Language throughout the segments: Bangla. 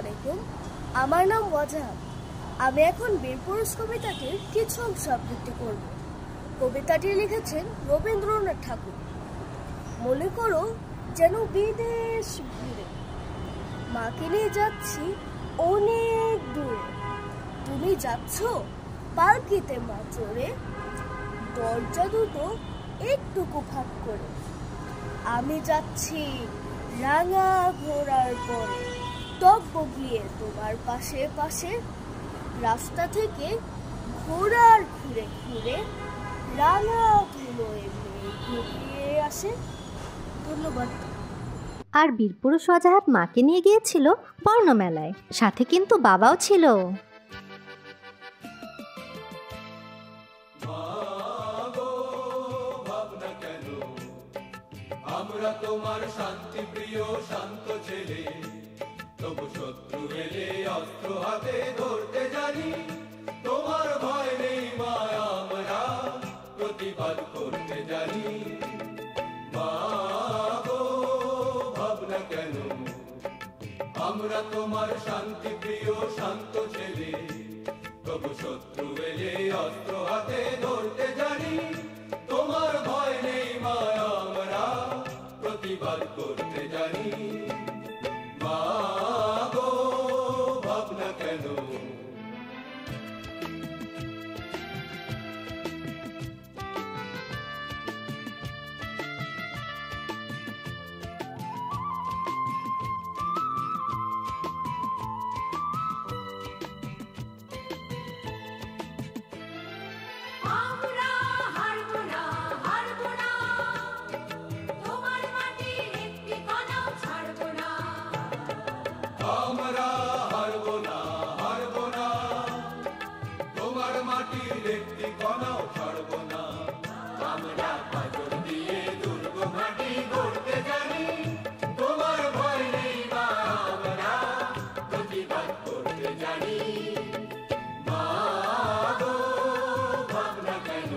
আলাইকুম, আমার নাম ওয়াজাহাত। আমি এখন বীরপুরুষ কবিতাটির কিছু অংশ আবৃত্তি করব। কবিতাটি লিখেছেন রবীন্দ্রনাথ ঠাকুর। মনে করো যেন বিদেশ ঘুরে মাকে নিয়ে যাচ্ছি অনেক দূরে। তুমি যাচ্ছ পালকিতে মা চড়ে, দরজা দুটো একটুকু ফাঁক করে। আমি যাচ্ছি রাঙা ঘোড়ার পরে, টকবগিয়ে তোমার পাশে পাশে। রাস্তা থেকে ঘোড়ার ঘুরে ঘুরে রাঙা ধুলোয় ঘুরিয়ে আসে। ধন্যবাদ। আর বীরপুরুষ ওয়াজাহাত মাকে নিয়ে গিয়েছিল বর্ণমেলায়, সাথে কিন্তু বাবাও ছিল। আমরা তোমার শান্তি প্রিয় শান্ত ছেলে, তবু শত্রু এলে অস্ত্র হাতে ধরতে জানি। তোমার ভয় নেই মা, আমরা প্রতিবাদ করতে জানি। মা গো ভাবনা কেন, আমরা তোমার শান্তি প্রিয় শান্ত ছেলে, তবু শত্রু এলে অস্ত্র হাতে ধরতে জানি। তোমার ভয় নেই মা, আমরা প্রতিবাদ করতে জানি। মা গো ভাবনা কেন। আমরা হারবো না, হারবো না, তোমার মাটির একটি কণাও ছাড়বো না। আমরা পাথর দিয়ে দুর্গ মাটি গড়তে জানি। তোমার ভয় নেই মা, আমরা প্রতিবাদ করতে জানি। মা গো ভাবনা কেন।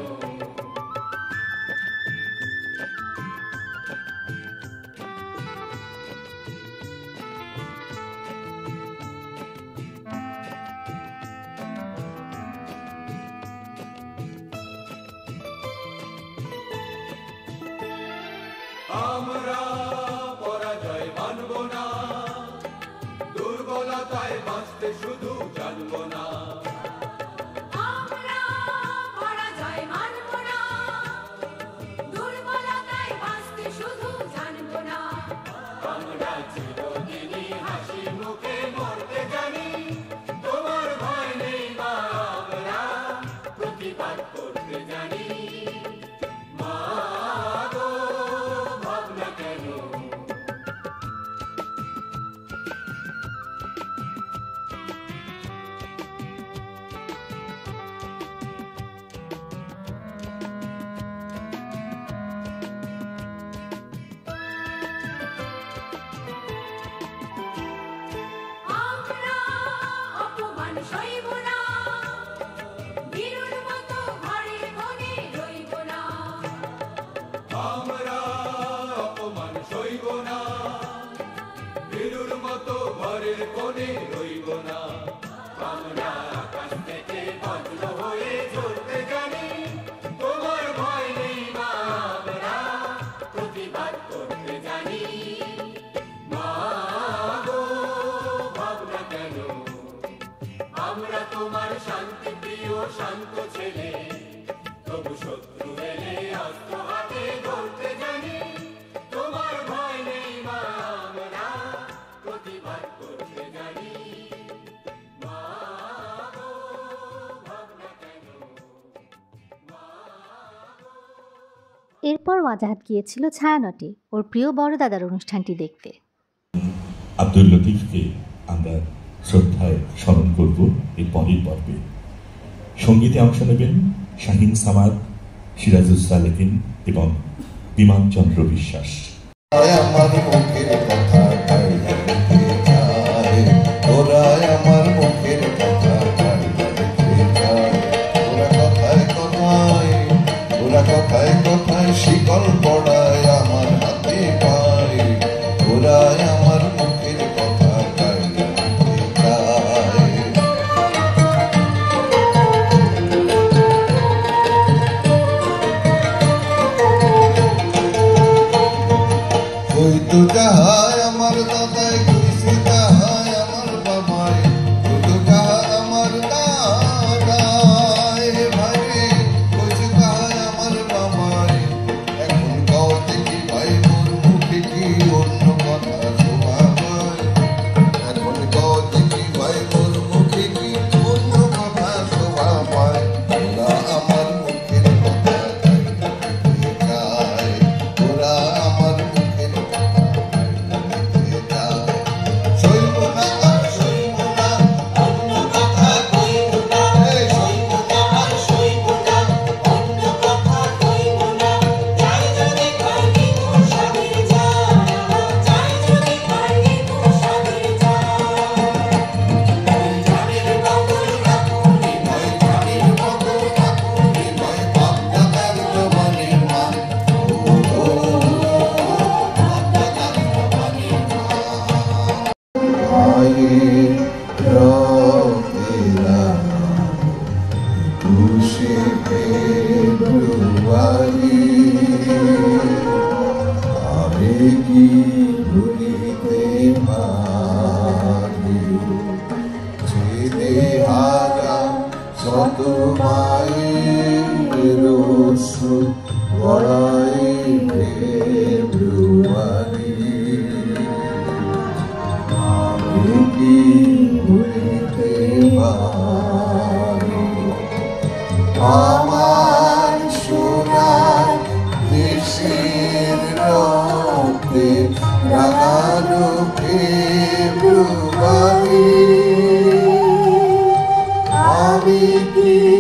আমরা পরাজয় মানব না, দুর্বলতায় বাঁচতে শুধু জানব না। আমরা পরাজয় মানব না, দুর্বলতায় বাঁচতে শুধু জানব না। আমরা চিরদিনই হাসি মুখে মরতে জানি। তোমার ভয় নেই মা, আমরা প্রতিবাদ করতে জানি। মা গো ভাবনা কেন। আমরা অপমান সইব না, বীরুর মতো ঘরের কোণে রইব না। আমরা অপমান সইব না, বীরুর মতো ঘরের কোণে রইব না। আমরা আকাশ থেকে বজ্র হয়ে ঝরতে জানি। তোমার ভয় নেই মা, আমরা প্রতিবাদ করতে জানি। মা গো ভাবনা কেন। আমরা তোমার শান্তি প্রিয় শান্ত ছেলে, তবু শত্রু এলে অস্ত্র হাতে ধরতে জানি। তোমার ভয় নেই মা, আমরা প্রতিবাদ করতে জানি। মা গো ভাবনা কেন। এরপর ওয়াজাহাত গিয়েছিল ছায়ানটে ওর প্রিয় বড় দাদার অনুষ্ঠানটি দেখতে। আব্দুল লতিফকে আমরা শ্রদ্ধায় স্মরণ করব এই পরের পর্বে। সঙ্গীতে অংশ নেবেন শাহিন সামাদ, সিরাজুস সালেকিন এবং বিমান চন্দ্র বিশ্বাস। আমার মুখের কথা ওরা আমার মুখের কথা ওরা কথায় কথায় শিকল পড়ায় আমার হাতে পায়। ওরা আমার মুখের কথা শুধু কাহায় আমার দাদাই খুশি কাহায় আমার বাবাই শুধু কাহায় আমার দাদাই ভাই খুশি কাহায় আমার বাবাই এখন গাও দেখি ভাই মোর মুখে কি অন্য কথা শোভা পায় এখন গাও দেখি ভাই মোর মুখে কি অন্য কথা শোভা পায় ওরা আমার মুখের কথা গায় ওরা আমার মুখের আমার সোনার দেশের রক্তে রাঙানো ফেব্রুয়ারি আমি কি